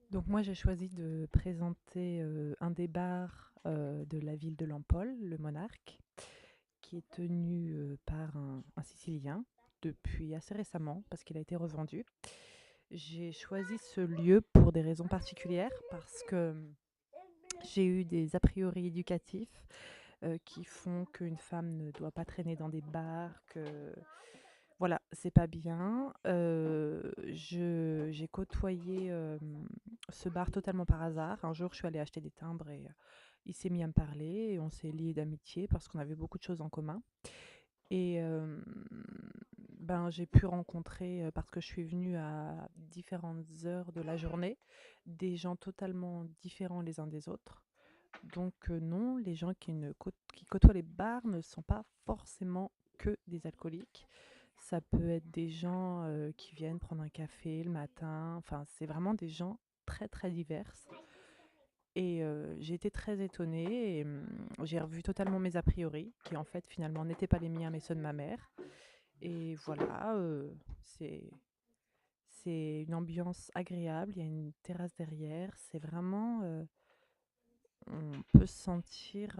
Donc moi, j'ai choisi de présenter un des bars de la ville de Lampol, le Monarque, qui est tenu par un Sicilien depuis assez récemment parce qu'il a été revendu. J'ai choisi ce lieu pour des raisons particulières parce que j'ai eu des a priori éducatifs qui font qu'une femme ne doit pas traîner dans des bars, que voilà, c'est pas bien. J'ai côtoyé ce bar totalement par hasard. Un jour, je suis allée acheter des timbres et il s'est mis à me parler et on s'est liés d'amitié parce qu'on avait beaucoup de choses en commun. Et ben, j'ai pu rencontrer, parce que je suis venue à différentes heures de la journée, des gens totalement différents les uns des autres. Donc non, les gens qui côtoient les bars ne sont pas forcément que des alcooliques. Ça peut être des gens qui viennent prendre un café le matin. Enfin, c'est vraiment des gens très très divers. Et j'ai été très étonnée et j'ai revu totalement mes a priori, qui en fait finalement n'étaient pas les miens mais ceux de ma mère. Et voilà, c'est une ambiance agréable. Il y a une terrasse derrière. C'est vraiment, on peut se sentir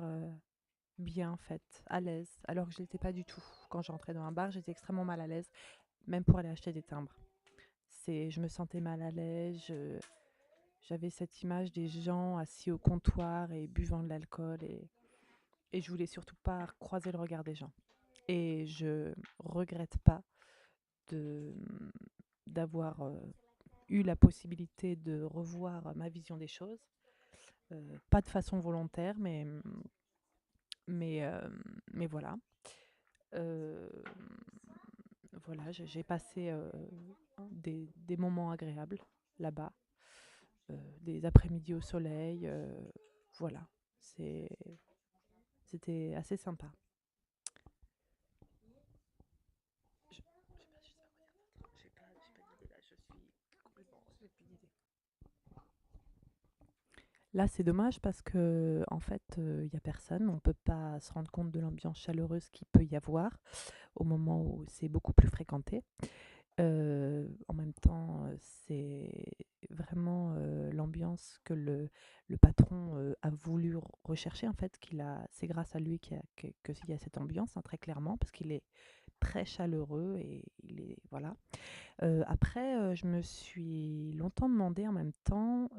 bien en fait, à l'aise, alors que je l'étais pas du tout. Quand j'entrais dans un bar, j'étais extrêmement mal à l'aise, même pour aller acheter des timbres. Je me sentais mal à l'aise, j'avais cette image des gens assis au comptoir et buvant de l'alcool et je voulais surtout pas croiser le regard des gens. Et je regrette pas de d'avoir eu la possibilité de revoir ma vision des choses, pas de façon volontaire, mais, euh, mais voilà. Euh, voilà, j'ai passé des moments agréables là-bas, des après-midi au soleil. Voilà, c'est, c'était assez sympa. J'ai pas d'idée là, je suis complètement, j'ai plus d'idée. Là, c'est dommage parce que en fait, il y a personne. On peut pas se rendre compte de l'ambiance chaleureuse qu'il peut y avoir au moment où c'est beaucoup plus fréquenté. En même temps, c'est vraiment, l'ambiance que le patron, a voulu rechercher en fait, c'est grâce à lui qu'il y a cette ambiance, hein, très clairement, parce qu'il est très chaleureux et il est voilà. Après, je me suis longtemps demandé en même temps,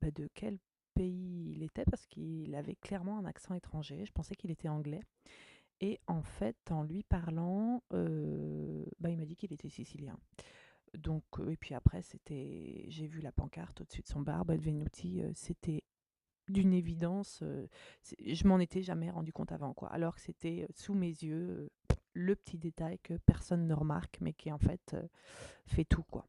bah, de quel pays il était parce qu'il avait clairement un accent étranger. Je pensais qu'il était anglais et en fait, en lui parlant, bah, il m'a dit qu'il était sicilien. Donc et puis après j'ai vu la pancarte au-dessus de son bar, Benvenuti, c'était d'une évidence, je m'en étais jamais rendu compte avant quoi. Alors que c'était, sous mes yeux, le petit détail que personne ne remarque mais qui en fait, fait tout quoi.